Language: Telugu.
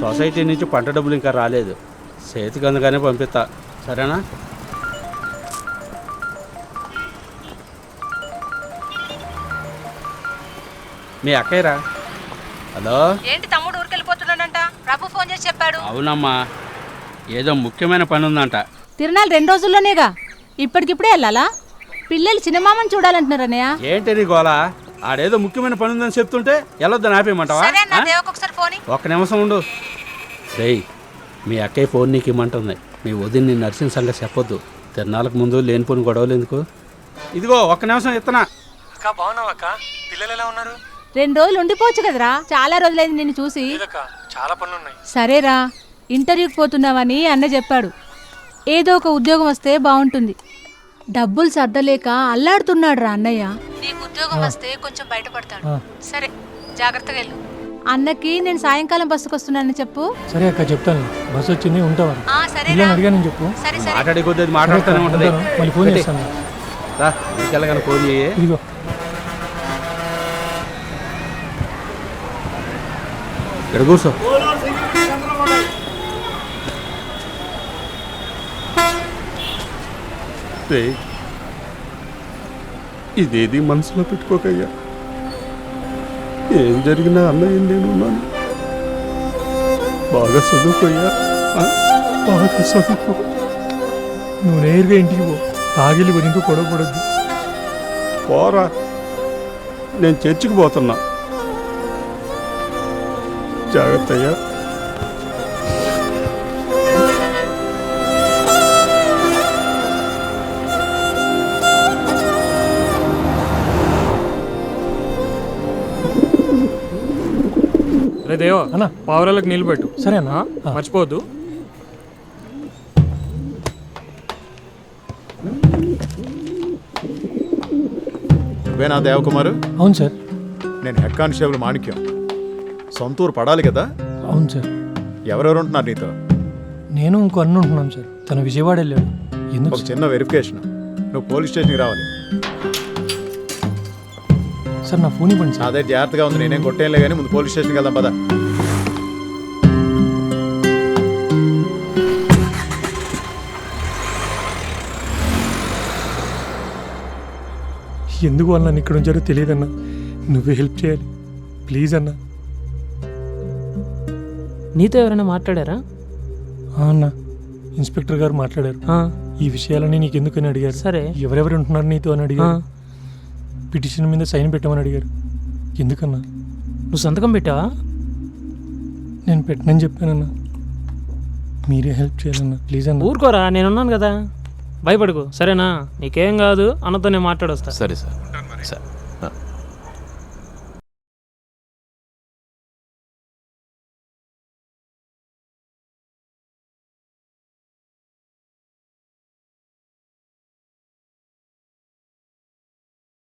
సొసైటీ నుంచి పంట డబ్బులు ఇంకా రాలేదు, చేతికి అందుగానే పంపిస్తా, సరేనా? మీ అక్కయ్యరా? హలో, ఏంటి తమ్ముడు ఊరికెళ్ళిపోతున్నాడంట? ప్రభు ఫోన్ చేసి చెప్పాడు. అవునమ్మా, ఏదో ముఖ్యమైన పని ఉందంట. తిరునాళ్ళు 2 రోజుల్లోనేగా, ఇప్పటికిప్పుడే వెళ్ళాలా? పిల్లలు సినిమామని చూడాలంటున్నారన్నయ్య. ఏంటి నీ గోలా? ఆడేదో ముఖ్యమైన పని ఉందని చెప్తుంటే వెళ్ళొద్దని ఆపేయమంటావా? ఒక్క నిమిషం ఉండు. రేయ్, మీ అక్కయ్య ఫోన్ నీకు ఇమ్మంటుంది. మీ వదిన నీ నర్సింగ్ సంగతి చెప్పొద్దు. తిరణాలకు ముందు లేనిపోని గొడవలు ఎందుకు? ఇదిగో ఒక్క నిమిషం ఇత్తనా. అక్క బాగున్నావా అక్క? పిల్లలు ఎలా ఉన్నారు? 2 రోజులు ఉండిపోవచ్చు కదరా, చాలా రోజులైంది నిన్ను చూసి. చాలా పనులు ఉన్నాయి. సరేరా, ఇంటర్వ్యూకి పోతున్నావని అన్న చెప్పాడు. ఏదో ఒక ఉద్యోగం వస్తే బాగుంటుంది. డబ్బులు సర్దలేక అల్లాడుతున్నాడు రా అన్నయ్య. నీకు ఉద్యోగం వస్తే కొంచెం బయటపడతాడు. సరే, జాగ్రత్తగా వెళ్ళు. అన్నకి నేను సాయంకాలం బస్సుకు వస్తున్నానని చెప్పు. సరే అక్క, చెప్తాను. బస్సు వచ్చింది, ఉంటావా? అడిగాను చెప్పు. మాట్లాడే కొద్ది మాట్లాడుతూనే ఉంటుంది. మళ్ళీ ఫోన్ చేస్తాను. రా, ఇంకెళ్ళగానే ఫోన్ చేయి. ఇదిగో ఇక్కడ కూర్చో. ఇదేది మనసులో పెట్టుకోకయ్యా. ఏం జరిగినా అన్నయ్య నేనున్నాను. బాగా చదువుకోయ్యా, బాగా చదువుకో. నువ్వు నేరుగా ఇంటికి పో. తాగిలి గురించి గొడవపడద్దు. పోరా, నేను చర్చికి పోతున్నా. జాగ్రత్త అయ్యా. రే దేవా అన్న, పావురాలకు నీళ్ళు పెట్టు. సరే అన్న, మర్చిపోవద్దు. నువ్వేనా దేవకుమారు? అవును సార్. నేను హెడ్ కానిస్టేబుల్ మాణిక్యం. సొంతూరు పడాలి కదా? అవును సార్. ఎవరెవరు ఉంటున్నారు నీతో? నేను ఇంకో అన్న ఉంటున్నాను సార్. తను విజయవాడ వెళ్ళాడు. ఎందుకు? ఒక చిన్న వెరిఫికేషన్. నువ్వు పోలీస్ స్టేషన్కి రావాలి. సార్ నా ఫోన్ ఇవ్వండి సార్. అదే జాగ్రత్తగా ఉంది, నేనేం కొట్టేయలే కానీ ముందు పోలీస్ స్టేషన్కి వెళ్దాం పదా. ఎందుకు వాళ్ళు నన్ను ఇక్కడ ఉంచారో తెలియదన్నా. నువ్వే హెల్ప్ చేయాలి ప్లీజ్ అన్నా. నీతో ఎవరైనా మాట్లాడారా? అన్న, ఇన్స్పెక్టర్ గారు మాట్లాడారు. ఈ విషయాలన్నీ నీకెందుకని అడిగారు. సరే, ఎవరెవరు ఉంటున్నారు నీతో అని అడిగారు. పిటిషన్ మీద సైన్ పెట్టమని అడిగారు. ఎందుకన్నా? నువ్వు సంతకం పెట్టావా? నేను పెట్టనని చెప్పానన్నా. మీరే హెల్ప్ చేయాలన్నా ప్లీజ్ అన్న. ఊరుకోరా, నేనున్నాను కదా, భయపడకు సరేనా? నీకేం కాదు, అన్నతో నేను మాట్లాడొస్తా. సరే సార్.